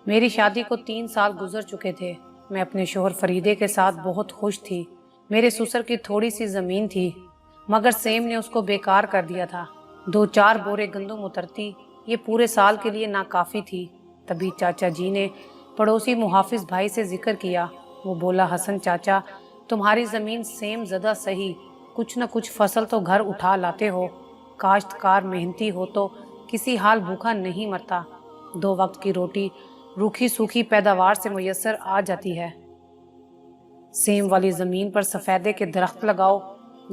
میری شادی کو 3 سال گزر چکے تھے۔ میں اپنے شوہر فریدے کے ساتھ بہت خوش تھی۔ میرے سسر کی تھوڑی سی زمین تھی مگر سیم نے اس کو بیکار کر دیا تھا۔ 2-4 بورے گندم اترتی، یہ پورے سال کے لیے ناکافی تھی۔ تبھی چاچا جی نے پڑوسی محافظ بھائی سے ذکر کیا۔ وہ بولا، حسن چاچا، تمہاری زمین سیم زدہ صحیح، کچھ نہ کچھ فصل تو گھر اٹھا لاتے ہو۔ کاشتکار محنتی ہو تو کسی حال بھوکا نہیں مرتا۔ 2 وقت کی روٹی روکھی سوکھی پیداوار سے میسر آ جاتی ہے۔ سیم والی زمین پر سفیدے کے درخت لگاؤ۔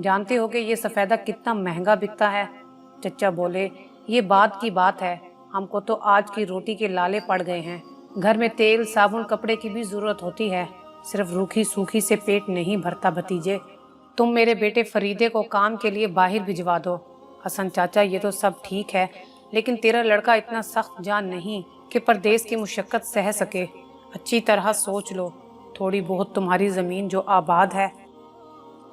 جانتے ہو کہ یہ سفیدہ کتنا مہنگا بکتا ہے؟ چچا بولے، یہ بات کی بات ہے، ہم کو تو آج کی روٹی کے لالے پڑ گئے ہیں۔ گھر میں تیل، صابن، کپڑے کی بھی ضرورت ہوتی ہے، صرف روکھی سوکھی سے پیٹ نہیں بھرتا۔ بھتیجے، تم میرے بیٹے فریدے کو کام کے لیے باہر بھجوا دو۔ حسن چاچا، یہ تو سب ٹھیک ہے لیکن تیرا لڑکا اتنا سخت جان نہیں کہ پردیس کی مشقت سہ سکے۔ اچھی طرح سوچ لو، تھوڑی بہت تمہاری زمین جو آباد ہے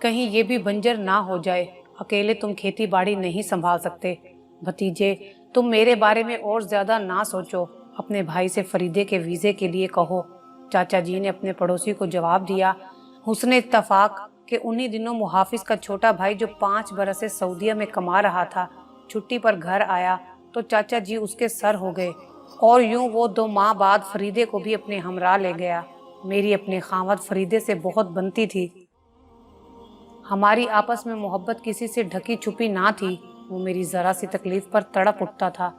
کہیں یہ بھی بنجر نہ ہو جائے۔ اکیلے تم کھیتی باڑی نہیں سنبھال سکتے۔ بھتیجے، تم میرے بارے میں اور زیادہ نہ سوچو، اپنے بھائی سے فریدے کے ویزے کے لیے کہو۔ چاچا جی نے اپنے پڑوسی کو جواب دیا۔ حسن اتفاق کہ انہی دنوں محافظ کا چھوٹا بھائی جو 5 برس سے سعودیہ میں کما رہا تھا، چھٹی پر گھر آیا تو چاچا جی اس کے سر ہو گئے، اور یوں وہ 2 ماہ بعد فریدے کو بھی اپنے ہمراہ لے گیا۔ میری اپنے خاوند فریدے سے بہت بنتی تھی، ہماری آپس میں محبت کسی سے ڈھکی چھپی نہ تھی۔ وہ میری ذرا سی تکلیف پر تڑپ اٹھتا تھا۔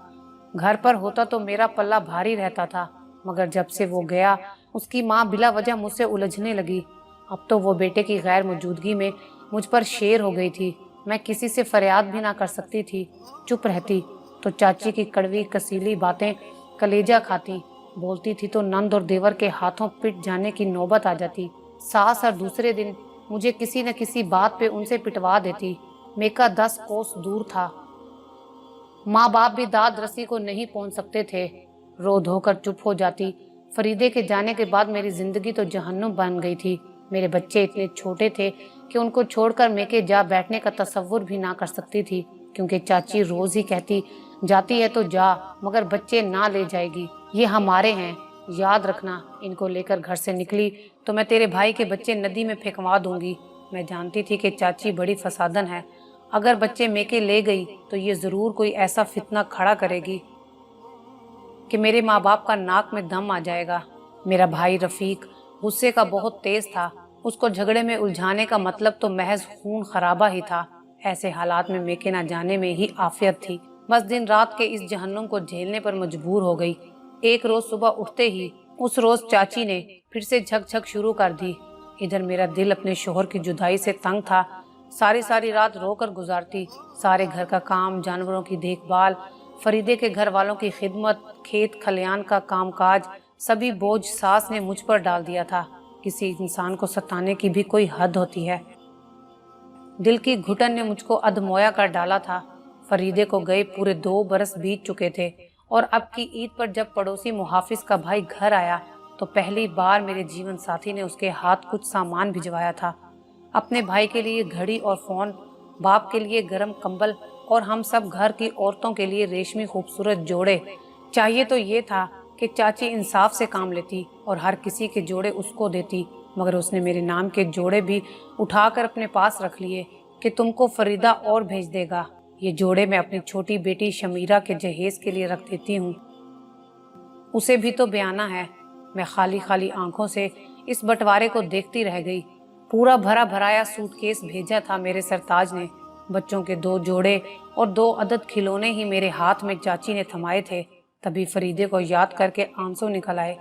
گھر پر ہوتا تو میرا پلہ بھاری رہتا تھا، مگر جب سے وہ گیا اس کی ماں بلا وجہ مجھ سے الجھنے لگی۔ اب تو وہ بیٹے کی غیر موجودگی میں مجھ پر شیر ہو گئی تھی۔ میں کسی سے فریاد بھی نہ کر سکتی تھی، چپ رہتی تو چاچی کی کڑوی کسیلی باتیں کلیجہ کھاتی، بولتی تھی تو نند اور دیور کے ہاتھوں پٹ جانے کی نوبت آ جاتی۔ ساس ہر دوسرے دن مجھے کسی نہ کسی بات پہ ان سے پٹوا دیتی۔ میکا 10 کوس دور تھا، ماں باپ بھی داد رسی کو نہیں پہنچ سکتے تھے۔ رو دھو کر چپ ہو جاتی۔ فریدے کے جانے کے بعد میری زندگی تو جہنم بن گئی تھی۔ میرے بچے اتنے چھوٹے تھے کہ ان کو چھوڑ کر میکے جا بیٹھنے کا تصور بھی نہ کر سکتی تھی، کیونکہ چاچی روز ہی کہتی، جاتی ہے تو جا مگر بچے نہ لے جائے گی، یہ ہمارے ہیں، یاد رکھنا ان کو لے کر گھر سے نکلی تو میں تیرے بھائی کے بچے ندی میں پھینکوا دوں گی۔ میں جانتی تھی کہ چاچی بڑی فسادن ہے، اگر بچے میکے لے گئی تو یہ ضرور کوئی ایسا فتنہ کھڑا کرے گی کہ میرے ماں باپ کا ناک میں دم آ جائے گا۔ میرا بھائی رفیق غصے کا بہت تیز تھا، اس کو جھگڑے میں الجھانے کا مطلب تو محض خون خرابہ ہی تھا۔ ایسے حالات میں میکے نہ جانے میں ہی عافیت تھی، بس دن رات کے اس جہنم کو جھیلنے پر مجبور ہو گئی۔ ایک روز صبح اٹھتے ہی اس روز چاچی نے پھر سے جھک جھک شروع کر دی۔ ادھر میرا دل اپنے شوہر کی جدائی سے تنگ تھا، ساری رات رو کر گزارتی، سارے گھر کا کام، جانوروں کی دیکھ بھال، فریدے کے گھر والوں کی خدمت، کھیت کھلیان کا کام کاج، سبھی بوجھ ساس نے مجھ پر ڈال دیا تھا۔ کسی انسان کو ستانے کی بھی کوئی حد ہوتی ہے۔ دل کی گھٹن نے مجھ کو ادمویا کر ڈالا تھا۔ فریدے کو گئے پورے 2 برس بیت چکے تھے، اور اب کی عید پر جب پڑوسی محافظ کا بھائی گھر آیا تو پہلی بار میرے جیون ساتھی نے اس کے ہاتھ کچھ سامان بھجوایا تھا۔ اپنے بھائی کے لیے گھڑی اور فون، باپ کے لیے گرم کمبل، اور ہم سب گھر کی عورتوں کے لیے ریشمی خوبصورت جوڑے۔ چاہیے تو یہ تھا کہ چاچی انصاف سے کام لیتی اور ہر کسی کے جوڑے اس کو دیتی، مگر اس نے میرے نام کے جوڑے بھی اٹھا کر اپنے پاس رکھ لیے کہ تم کو فریدہ اور بھیج دے گا۔ یہ جوڑے میں اپنی چھوٹی بیٹی شمیرہ کے جہیز کے لیے رکھ دیتی ہوں، اسے بھی تو بیانہ ہے۔ میں خالی آنکھوں سے اس بٹوارے کو دیکھتی رہ گئی۔ پورا بھرا بھرایا سوٹ کیس بھیجا تھا میرے سرتاج نے۔ بچوں کے 2 جوڑے اور 2 عدد کھلونے ہی میرے ہاتھ میں چاچی نے تھمائے تھے۔ تبھی فریدے کو یاد کر کے آنسو نکل آئے۔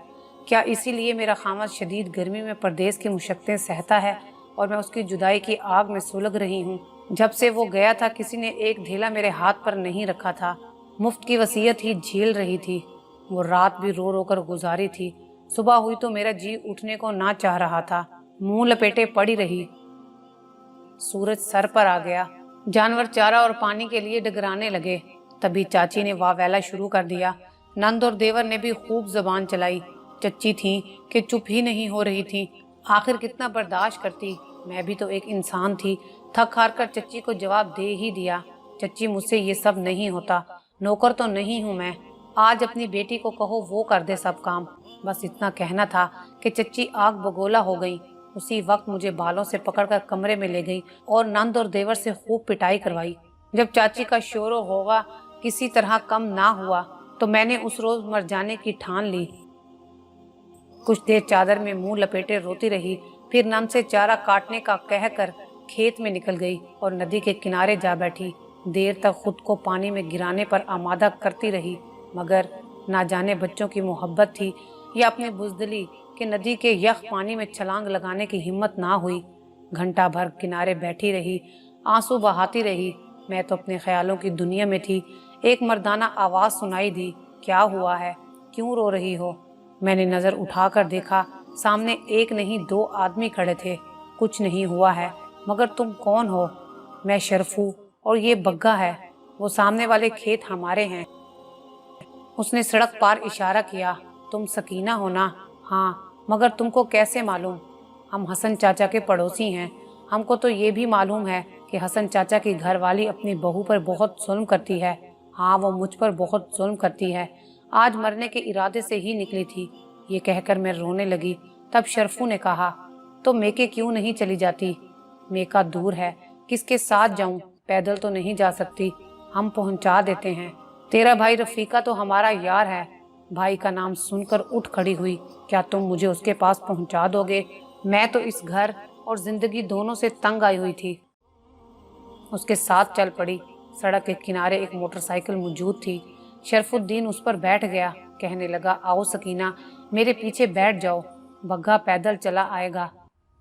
کیا اسی لیے میرا خامد شدید گرمی میں پردیس کی مشقتیں سہتا ہے اور میں اس کی جدائی کی آگ میں سلگ رہی ہوں؟ جب سے وہ گیا تھا کسی نے ایک دھیلا میرے ہاتھ پر نہیں رکھا تھا، مفت کی وصیت ہی جھیل رہی تھی۔ وہ رات بھی رو رو کر گزاری تھی۔ صبح ہوئی تو میرا جی اٹھنے کو نہ چاہ رہا تھا، منہ لپیٹے پڑی رہی۔ سورج سر پر آ گیا، جانور چارہ اور پانی کے لیے ڈگرانے لگے۔ تبھی چاچی نے واہ ویلا شروع کر دیا۔ نند اور دیور نے بھی خوب زبان چلائی۔ چچی تھیں کہ چپ ہی نہیں ہو رہی تھی، آخر کتنا برداشت کرتی؟ میں بھی تو ایک انسان تھی، تھک ہار کر چچی کو جواب دے ہی دیا۔ چچی، مجھ سے یہ سب نہیں ہوتا، نوکر تو نہیں ہوں میں، आज अपनी बेटी को कहो वो कर दे सब काम। बस इतना कहना था कि चच्ची आग बगोला हो गई। उसी वक्त मुझे बालों से पकड़कर कमरे में ले गई और नंद और देवर से खूब पिटाई करवाई। जब चाची का शोर होगा किसी तरह कम ना हुआ तो मैंने उस रोज मर जाने की ठान ली। कुछ देर चादर में मुंह लपेटे रोती रही, फिर नंद से चारा काटने का कहकर खेत में निकल गई और नदी के किनारे जा बैठी। देर तक खुद को पानी में गिराने पर आमादा करती रही, मगर ना जाने बच्चों की मोहब्बत थी या अपनी बुजदिली कि नदी के यख पानी में छलांग लगाने की हिम्मत ना हुई। घंटा भर किनारे बैठी रही, आंसू बहाती रही। मैं तो अपने ख्यालों की दुनिया में थी। एक मर्दाना आवाज सुनाई दी, क्या हुआ है, क्यों रो रही हो? मैंने नजर उठाकर देखा, सामने एक नहीं 2 आदमी खड़े थे। कुछ नहीं हुआ है, मगर तुम कौन हो? मैं शर्फू और ये बग्गा है। वो सामने वाले खेत हमारे हैं। उसने सड़क पार इशारा किया। तुम सकीना हो ना? हाँ, मगर तुमको कैसे मालूम? हम हसन चाचा के पड़ोसी हैं। हमको तो ये भी मालूम है कि हसन चाचा की घरवाली अपनी बहू पर बहुत जुल्म करती है। हाँ, वो मुझ पर बहुत जुल्म करती है। आज मरने के इरादे से ही निकली थी। ये कहकर मैं रोने लगी। तब शर्फू ने कहा, तो मेके क्यों नहीं चली जाती? मेका दूर है, किसके साथ जाऊं? पैदल तो नहीं जा सकती, हम पहुंचा देते हैं। तेरा भाई रफीका तो हमारा यार है। भाई का नाम सुनकर उठ खड़ी हुई। क्या तुम मुझे उसके पास पहुंचा दोगे? मैं तो इस घर और जिंदगी दोनों से तंग आई हुई थी। उसके साथ चल पड़ी। सड़क के किनारे एक मोटरसाइकिल मौजूद थी। शरफुद्दीन उस पर बैठ गया। कहने लगा, आओ सकीना, मेरे पीछे बैठ जाओ, बग्गा पैदल चला आएगा।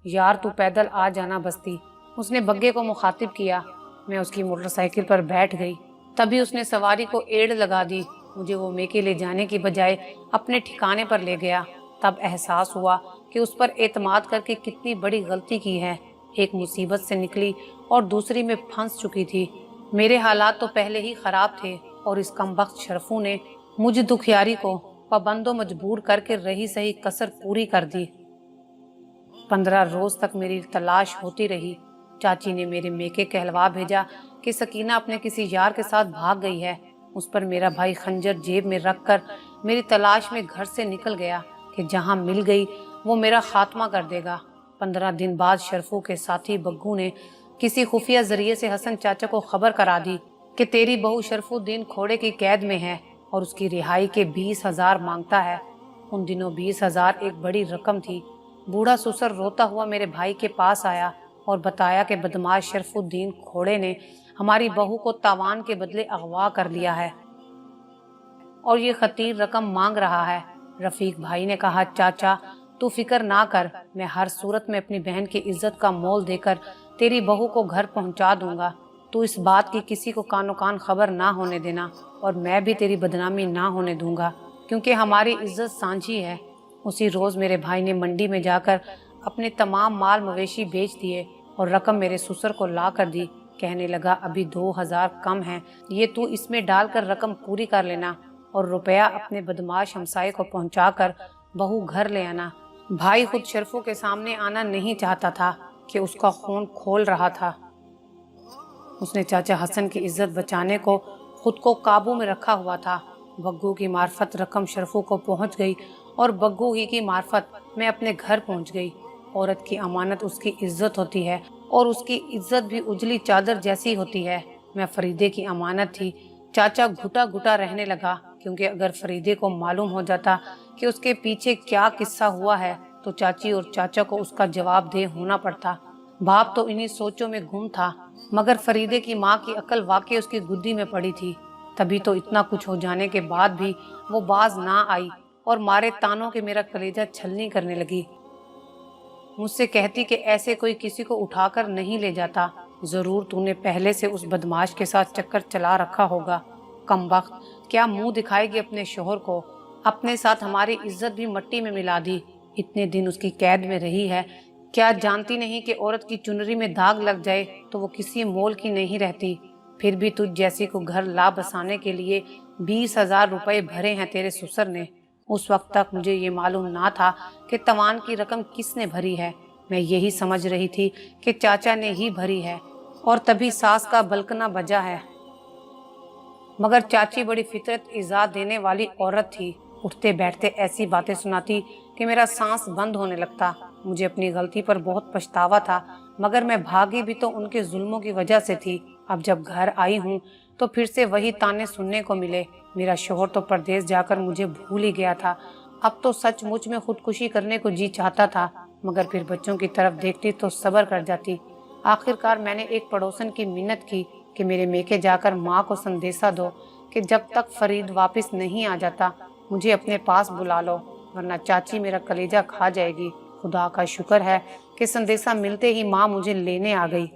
यार तू पैदल आ जाना बस्ती। उसने बग्गे को मुखातिब किया। मैं उसकी मोटरसाइकिल पर बैठ गई। तभी उसने सवारी को एड़ लगा दी। मुझे वो मेके ले जाने की बजाय अपने ठिकाने पर ले गया। तब एहसास हुआ कि उस पर एतमाद करके कितनी बड़ी गलती की है। एक मुसीबत से निकली और दूसरी में फंस चुकी थी। मेरे हालात तो पहले ही खराब थे और इस कमबख्त शरफू ने मुझ दुखियारी को पाबंदो मजबूर करके रही सही कसर पूरी कर दी। 15 रोज तक मेरी तलाश होती रही। चाची ने मेरे मेके कहलवा भेजा कि सकीना अपने किसी यार के साथ भाग गई है। उस पर मेरा भाई खंजर जेब में रखकर मेरी तलाश में घर से निकल गया कि जहां मिल गई वो मेरा खात्मा कर देगा। 15 दिन बाद शरफू के साथी बग्गू ने किसी खुफिया जरिए से हसन चाचा को खबर करा दी कि तेरी बहू शरफुद्दीन खोड़े की कैद में है और उसकी रिहाई के 20,000 मांगता है। उन दिनों 20,000 एक बड़ी रकम थी। बूढ़ा ससुर रोता हुआ मेरे भाई के पास आया और बताया कि बदमाश शरफुद्दीन खोड़े ने हमारी बहू को तावान के बदले अगवा कर लिया है और ये खतीर रकम मांग रहा है। रफीक भाई ने कहा, चाचा तू फिक्र ना कर, मैं हर सूरत में अपनी बहन की इज्जत का मोल देकर तेरी बहू को घर पहुंचा दूंगा। तू इस बात की किसी को कानो कान खबर ना होने देना और मैं भी तेरी बदनामी ना होने दूंगा, क्योंकि हमारी इज्जत सांझी है। उसी रोज मेरे भाई ने मंडी में जाकर अपने तमाम माल मवेशी बेच दिए और रकम मेरे ससुर को ला कर दी। कहने लगा, अभी 2,000 कम है, ये तू इसमें डालकर रकम पूरी कर लेना और रुपया अपने बदमाश हमसाये को पहुंचाकर बहू घर ले आना। भाई खुद शरफू के सामने आना नहीं चाहता था कि उसका खून खोल रहा था। उसने चाचा हसन की इज्जत बचाने को खुद को काबू में रखा हुआ था। बग्गू की मार्फत रकम शरफू को पहुंच गई और बग्गू ही की मार्फत मैं अपने घर पहुंच गई। औरत की अमानत उसकी इज्जत होती है और उसकी इज्जत भी उजली चादर जैसी होती है। मैं फरीदे की अमानत थी। चाचा घुटा घुटा रहने लगा, क्योंकि अगर फरीदे को मालूम हो जाता कि उसके पीछे क्या किस्सा हुआ है तो चाची और चाचा को उसका जवाबदेह होना पड़ता। बाप तो इन्हीं सोचों में गुम था, मगर फरीदे की माँ की अकल वाकई उसकी गुद्दी में पड़ी थी। तभी तो इतना कुछ हो जाने के बाद भी वो बाज ना आई और मारे तानों के मेरा कलेजा छलनी करने लगी। मुझसे कहती कि ऐसे कोई किसी को उठाकर नहीं ले जाता, जरूर तूने पहले से उस बदमाश के साथ चक्कर चला रखा होगा। कमबख्त, क्या मुंह दिखाएगी अपने शोहर को? अपने साथ हमारी इज्जत भी मट्टी में मिला दी। इतने दिन उसकी कैद में रही है, क्या जानती नहीं कि औरत की चुनरी में दाग लग जाए तो वो किसी मोल की नहीं रहती। फिर भी तुझ जैसी को घर ला बसाने के लिए 20,000 रुपए भरे हैं तेरे ससुर ने। उस वक्त तक मुझे ये मालूम ना था कि तवान की रकम किसने भरी है। मैं यही समझ रही थी कि चाचा ने ही भरी है और तभी सास का बलकना बजा है। मगर चाची बड़ी फितरत इज़ा देने वाली औरत थी। उठते बैठते ऐसी बातें सुनाती कि मेरा सांस बंद होने लगता। मुझे अपनी गलती पर बहुत पछतावा था, मगर मैं भागी भी तो उनके जुल्मों की वजह से थी। अब जब घर आई हूँ तो फिर से वही ताने सुनने को मिले। मेरा शोहर तो परदेश जाकर मुझे भूल ही गया था। अब तो सचमुच में खुदकुशी करने को जी चाहता था, मगर फिर बच्चों की तरफ देखती तो सब्र कर जाती। आखिरकार मैंने एक पड़ोसन की मिन्नत की कि मेरे मेके जाकर माँ को संदेशा दो कि जब तक फरीद वापस नहीं आ जाता मुझे अपने पास बुला लो, वरना चाची मेरा कलेजा खा जाएगी। खुदा का शुक्र है कि संदेशा मिलते ही माँ मुझे लेने आ गई।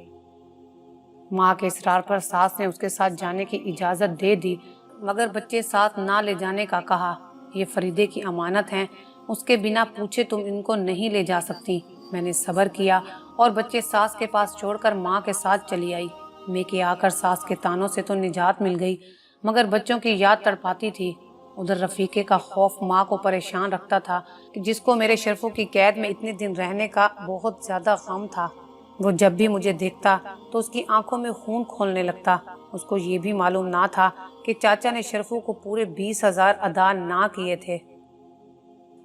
माँ के इसरार पर सास ने उसके साथ जाने की इजाज़त दे दी, मगर बच्चे साथ ना ले जाने का कहा। ये फरीदे की अमानत हैं, उसके बिना पूछे तुम इनको नहीं ले जा सकती। मैंने सब्र किया और बच्चे सास के पास छोड़कर माँ के साथ चली आई। मेके आकर सास के तानों से तो निजात मिल गई, मगर बच्चों की याद तड़पाती थी। उधर रफीके का खौफ माँ को परेशान रखता था, कि जिसको मेरे शरफों की कैद में इतने दिन रहने का बहुत ज्यादा गम था। वो जब भी मुझे देखता तो उसकी आंखों में खून खोलने लगता। उसको ये भी मालूम ना था कि चाचा ने शरफों को पूरे 20,000 अदा ना किए थे,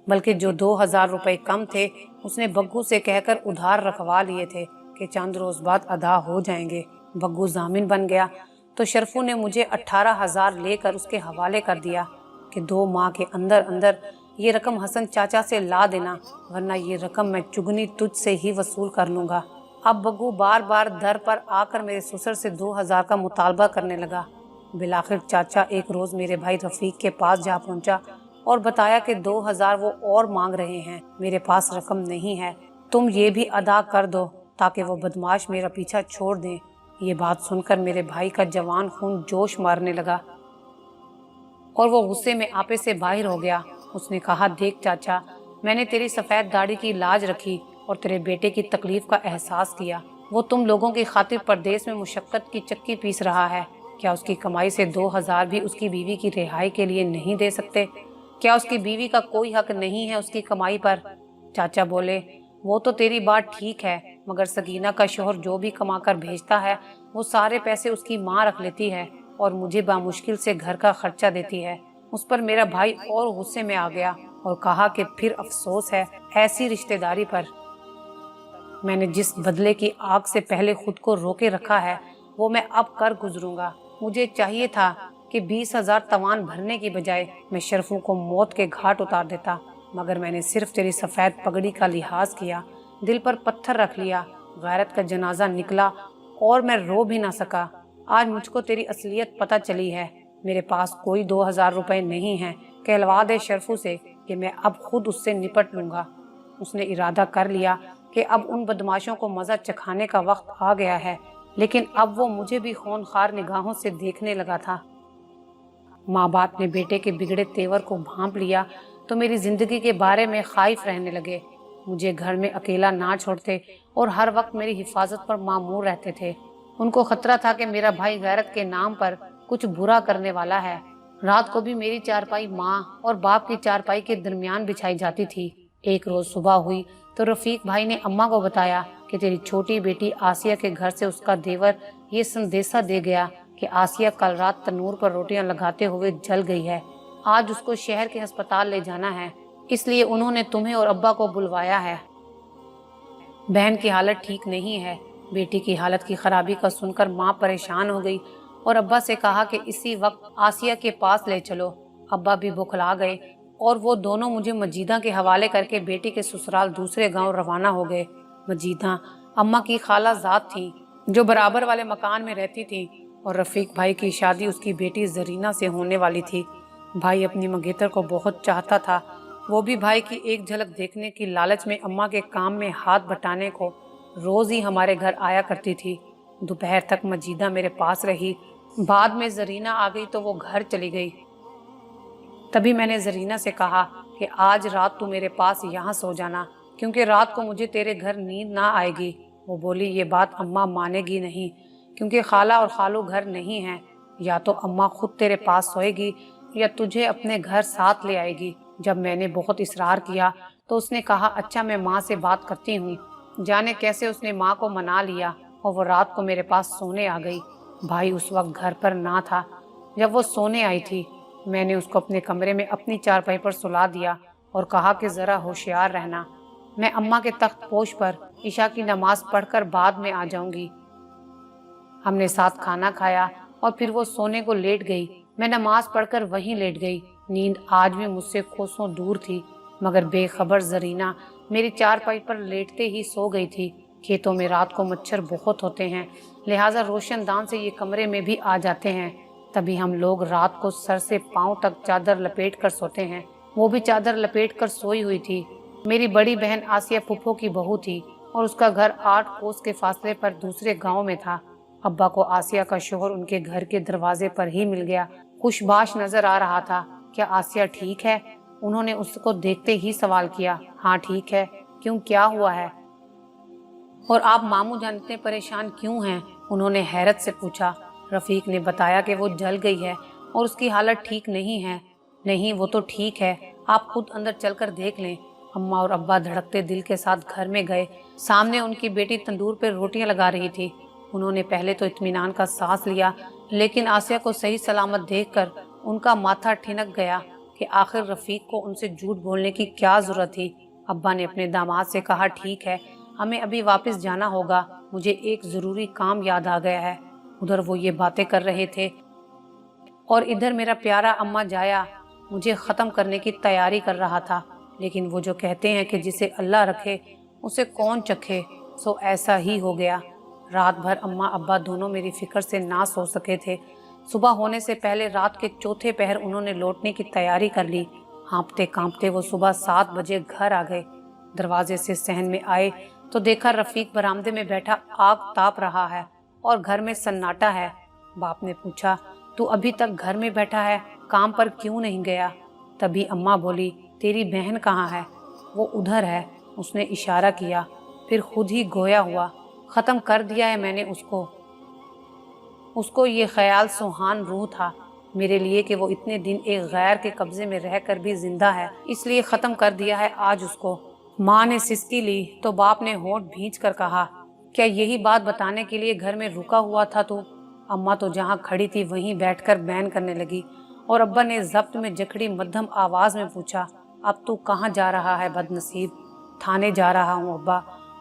बल्कि जो 2,000 रुपए कम थे उसने बग्गू से कहकर उधार रखवा लिए थे कि चंद रोज बाद अदा हो जाएंगे। बग्गू जामिन बन गया तो शरफू ने मुझे 18,000 लेकर उसके हवाले कर दिया कि 2 माह के अंदर अंदर ये रकम हसन चाचा से ला देना, वरना ये रकम मैं चुगनी तुझ से ही वसूल कर लूँगा। अब बग्गू बार बार दर पर आकर मेरे ससुर से 2,000 का मुतालबा करने लगा। बिलाखिर चाचा एक रोज़ मेरे भाई रफ़ीक के पास जा पहुंचा और बताया कि 2,000 वो और मांग रहे हैं, मेरे पास रकम नहीं है, तुम ये भी अदा कर दो ताकि वो बदमाश मेरा पीछा छोड़ दें। ये बात सुनकर मेरे भाई का जवान खून जोश मारने लगा और वो गुस्से में आपे से बाहर हो गया। उसने कहा, देख चाचा, मैंने तेरी सफ़ेद दाढ़ी की लाज रखी और तेरे बेटे की तकलीफ का एहसास किया। वो तुम लोगों की खातिर परदेश में मुशक्क़त की चक्की पीस रहा है। क्या उसकी कमाई से 2,000 भी उसकी बीवी की रिहाई के लिए नहीं दे सकते? क्या उसकी बीवी का कोई हक नहीं है उसकी कमाई पर? चाचा बोले, वो तो तेरी बात ठीक है, मगर सकीना का शोहर जो भी कमा कर भेजता है वो सारे पैसे उसकी माँ रख लेती है और मुझे बामुश्किल से घर का खर्चा देती है। उस पर मेरा भाई और गुस्से में आ गया और कहा कि फिर अफसोस है ऐसी रिश्तेदारी पर। मैंने जिस बदले की आग से पहले खुद को रोके रखा है वो मैं अब कर गुजरूंगा। मुझे चाहिए था कि 20,000 तवान भरने की बजाय मैं शरफों को मौत के घाट उतार देता, मगर मैंने सिर्फ तेरी सफ़ेद पगड़ी का लिहाज किया, दिल पर पत्थर रख लिया। गैरत का जनाजा निकला और मैं रो भी ना सका। आज मुझको तेरी असलियत पता चली है। मेरे पास कोई 2,000 रुपए नहीं हैं। कहलवा दे शरफू से कि मैं अब खुद उससे निपट लूँगा। उसने इरादा कर लिया कि अब उन बदमाशों को मज़ा चखाने का वक्त आ गया है, लेकिन अब वो मुझे भी खूनखार निगाहों से देखने लगा था। माँ बाप ने बेटे के बिगड़े तेवर को भांप लिया तो मेरी जिंदगी के बारे में खाइफ रहने लगे। मुझे घर में अकेला ना छोड़ते और हर वक्त मेरी हिफाजत पर मामूर रहते थे। उनको खतरा था कि मेरा भाई गैरत के नाम पर कुछ बुरा करने वाला है। रात को भी मेरी चारपाई माँ और बाप की चारपाई के दरमियान बिछाई जाती थी। एक रोज सुबह हुई तो रफीक भाई ने अम्मा को बताया कि तेरी छोटी बेटी आसिया के घर से उसका देवर ये संदेशा दे गया कि आसिया कल रात तनूर पर रोटियां लगाते हुए जल गई है। आज उसको शहर के अस्पताल ले जाना है, इसलिए उन्होंने तुम्हें और अब्बा को बुलवाया है। बहन की हालत ठीक नहीं है। बेटी की हालत की खराबी का सुनकर माँ परेशान हो गई और अब्बा से कहा कि इसी वक्त आसिया के पास ले चलो। अब्बा भी बुखला गए और वो दोनों मुझे मजीदा के हवाले करके बेटी के ससुराल दूसरे गांव रवाना हो गए। मजीदा अम्मा की खाला जात थी जो बराबर वाले मकान में रहती थी और रफीक भाई की शादी उसकी बेटी जरीना से होने वाली थी। भाई अपनी मंगेतर को बहुत चाहता था। वो भी भाई की एक झलक देखने की लालच में अम्मा के काम में हाथ बटाने को रोज ही हमारे घर आया करती थी। दोपहर तक मजीदा मेरे पास रही। बाद में जरीना आ गई तो वो घर चली गई। तभी मैंने जरीना से कहा कि आज रात तू मेरे पास यहाँ सो जाना, क्योंकि रात को मुझे तेरे घर नींद ना आएगी। वो बोली, ये बात अम्मा मानेगी नहीं, क्योंकि खाला और खालू घर नहीं हैं। या तो अम्मा खुद तेरे पास सोएगी या तुझे अपने घर साथ ले आएगी। जब मैंने बहुत इसरार किया तो उसने कहा, अच्छा मैं माँ से बात करती हूँ। जाने कैसे उसने माँ को मना लिया और वो रात को मेरे पास सोने आ गई। भाई उस वक्त घर पर ना था। जब वो सोने आई थी, मैंने उसको अपने कमरे में अपनी चारपाई पर सुला दिया और कहा कि ज़रा होशियार रहना। मैं अम्मा के तख्त पोश पर ईशा की नमाज पढ़कर बाद में आ जाऊंगी। हमने साथ खाना खाया और फिर वो सोने को लेट गई। मैं नमाज पढ़कर वहीं लेट गई। नींद आज भी मुझसे कोसों दूर थी, मगर बेखबर जरीना मेरी चारपाई पर लेटते ही सो गई थी। खेतों में रात को मच्छर बहुत होते हैं, लिहाजा रोशनदान से ये कमरे में भी आ जाते हैं। तभी हम लोग रात को सर से पांव तक चादर लपेट कर सोते हैं। वो भी चादर लपेट कर सोई हुई थी। मेरी बड़ी बहन आसिया फुफ्फो की बहू थी और उसका घर 8 कोस के फासले पर दूसरे गांव में था। अब्बा को आसिया का शोहर उनके घर के दरवाजे पर ही मिल गया। खुशबाश नजर आ रहा था। क्या आसिया ठीक है? उन्होंने उसको देखते ही सवाल किया। हाँ ठीक है। क्यों, क्या हुआ है? और आप मामू जान इतने परेशान क्यों हैं? उन्होंने हैरत से पूछा। रफीक ने बताया कि वो जल गई है और उसकी हालत ठीक नहीं है। नहीं, वो तो ठीक है, आप खुद अंदर चलकर देख लें। अम्मा और अब्बा धड़कते दिल के साथ घर में गए। सामने उनकी बेटी तंदूर पर रोटियां लगा रही थी। उन्होंने पहले तो इत्मीनान का सांस लिया, लेकिन आसिया को सही सलामत देखकर उनका माथा ठिनक गया कि आखिर रफीक को उनसे झूठ बोलने की क्या जरूरत थी। अब्बा ने अपने दामाद से कहा, ठीक है, हमें अभी वापस जाना होगा, मुझे एक जरूरी काम याद आ गया है। उधर वो ये बातें कर रहे थे और इधर मेरा प्यारा अम्मा जाया मुझे ख़त्म करने की तैयारी कर रहा था। लेकिन वो जो कहते हैं कि जिसे अल्लाह रखे उसे कौन चखे, सो ऐसा ही हो गया। रात भर अम्मा अब्बा दोनों मेरी फिक्र से ना सो सके थे। सुबह होने से पहले रात के चौथे पहर उन्होंने लौटने की तैयारी कर ली। हाँपते कांपते वो सुबह 7 बजे घर आ गए। दरवाजे से सहन में आए तो देखा रफीक बरामदे में बैठा आग ताप रहा है और घर में सन्नाटा है। बाप ने पूछा, तू अभी तक घर में बैठा है, काम पर क्यों नहीं गया? तभी अम्मा बोली, तेरी बहन कहाँ है? वो उधर है। उसने इशारा किया, फिर खुद ही गोया हुआ। ख़त्म कर दिया है मैंने उसको ये ख्याल सुहान रूह था मेरे लिए कि वो इतने दिन एक गैर के कब्जे में रहकर भी जिंदा है, इसलिए ख़त्म कर दिया है आज उसको। माँ ने सिसकी ली तो बाप ने होंठ भींच कर कहा, क्या यही बात बताने के लिए घर में रुका हुआ था तू? अम्मा तो जहाँ खड़ी थी वहीं बैठकर बैन करने लगी और अब्बा ने जब्त में जकड़ी मध्यम आवाज में पूछा, अब तू कहाँ जा रहा है बदनसीब? थाने जा रहा हूँ अब्बा।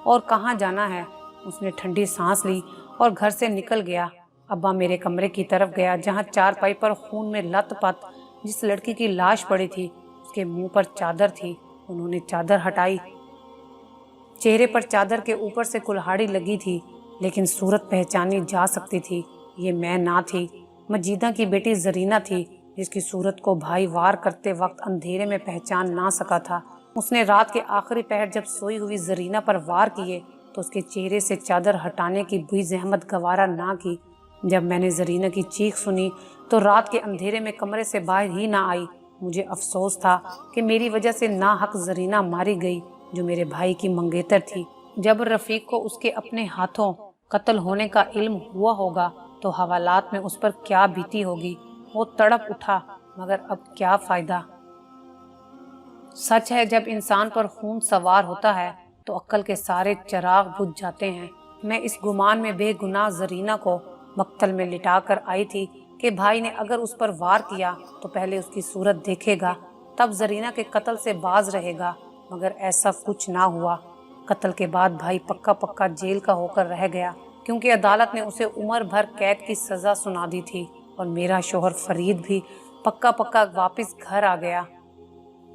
और कहाँ जाना है? उसने ठंडी सांस ली और घर से निकल गया। अब्बा मेरे कमरे की तरफ गया जहाँ चारपाई पर खून में लथपथ जिस लड़की की लाश पड़ी थी उसके मुंह पर चादर थी। उन्होंने चादर हटाई। चेहरे पर चादर के ऊपर से कुल्हाड़ी लगी थी, लेकिन सूरत पहचानी जा सकती थी। ये मैं ना थी, मजीदा की बेटी जरीना थी, जिसकी सूरत को भाई वार करते वक्त अंधेरे में पहचान ना सका था। उसने रात के आखिरी पहर जब सोई हुई जरीना पर वार किए तो उसके चेहरे से चादर हटाने की भी जहमत गवारा ना की। जब मैंने जरीना की चीख सुनी तो रात के अंधेरे में कमरे से बाहर ही ना आई। मुझे अफसोस था कि मेरी वजह से ना हक जरीना मारी गई, जो मेरे भाई की मंगेतर थी। जब रफीक को उसके अपने हाथों कत्ल होने का इल्म हुआ होगा तो हवालात में उस पर क्या बीती होगी। वो तड़प उठा, मगर अब क्या फायदा। सच है, जब इंसान पर खून सवार होता है तो अक्ल के सारे चिराग बुझ जाते हैं। मैं इस गुमान में बेगुनाह जरीना को मक्तल में लिटा कर आई थी कि भाई ने अगर उस पर वार किया तो पहले उसकी सूरत देखेगा, तब जरीना के कत्ल से बाज रहेगा। मगर ऐसा कुछ ना हुआ। कत्ल के बाद भाई पक्का पक्का जेल का होकर रह गया, क्योंकि अदालत ने उसे उम्र भर कैद की सजा सुना दी थी। और मेरा शोहर फरीद भी पक्का पक्का वापस घर आ गया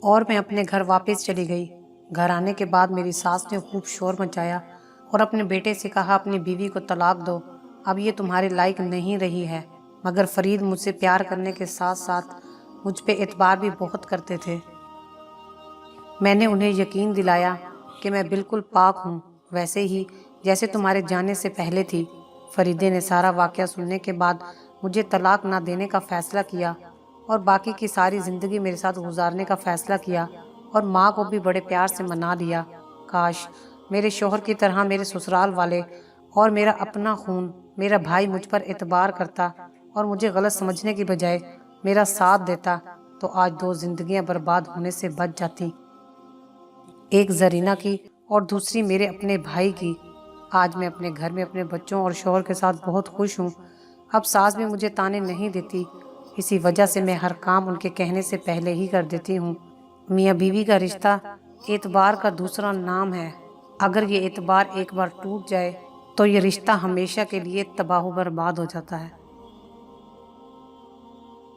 और मैं अपने घर वापस चली गई। घर आने के बाद मेरी सास ने खूब शोर मचाया और अपने बेटे से कहा, अपनी बीवी को तलाक दो, अब ये तुम्हारे लायक नहीं रही है। मगर फरीद मुझसे प्यार करने के साथ साथ मुझ पे एतबार भी बहुत करते थे। मैंने उन्हें यकीन दिलाया कि मैं बिल्कुल पाक हूँ, वैसे ही जैसे तुम्हारे जाने से पहले थी। फरीदे ने सारा वाक़या सुनने के बाद मुझे तलाक ना देने का फ़ैसला किया और बाकी की सारी ज़िंदगी मेरे साथ गुजारने का फ़ैसला किया और माँ को भी बड़े प्यार से मना लिया। काश मेरे शोहर की तरह मेरे ससुराल वाले और मेरा अपना खून मेरा भाई मुझ पर एतबार करता और मुझे गलत समझने की बजाय मेरा साथ देता, तो आज 2 ज़िंदगियाँ बर्बाद होने से बच जाती, एक जरीना की और दूसरी मेरे अपने भाई की। आज मैं अपने घर में अपने बच्चों और शोहर के साथ बहुत खुश हूँ। अब सास भी मुझे ताने नहीं देती اسی وجہ سے میں ہر کام ان کے کہنے سے پہلے ہی کر دیتی ہوں۔ میاں بیوی کا رشتہ اعتبار کا دوسرا نام ہے۔ اگر یہ اعتبار ایک بار ٹوٹ جائے تو یہ رشتہ ہمیشہ کے لیے تباہ و برباد ہو جاتا ہے۔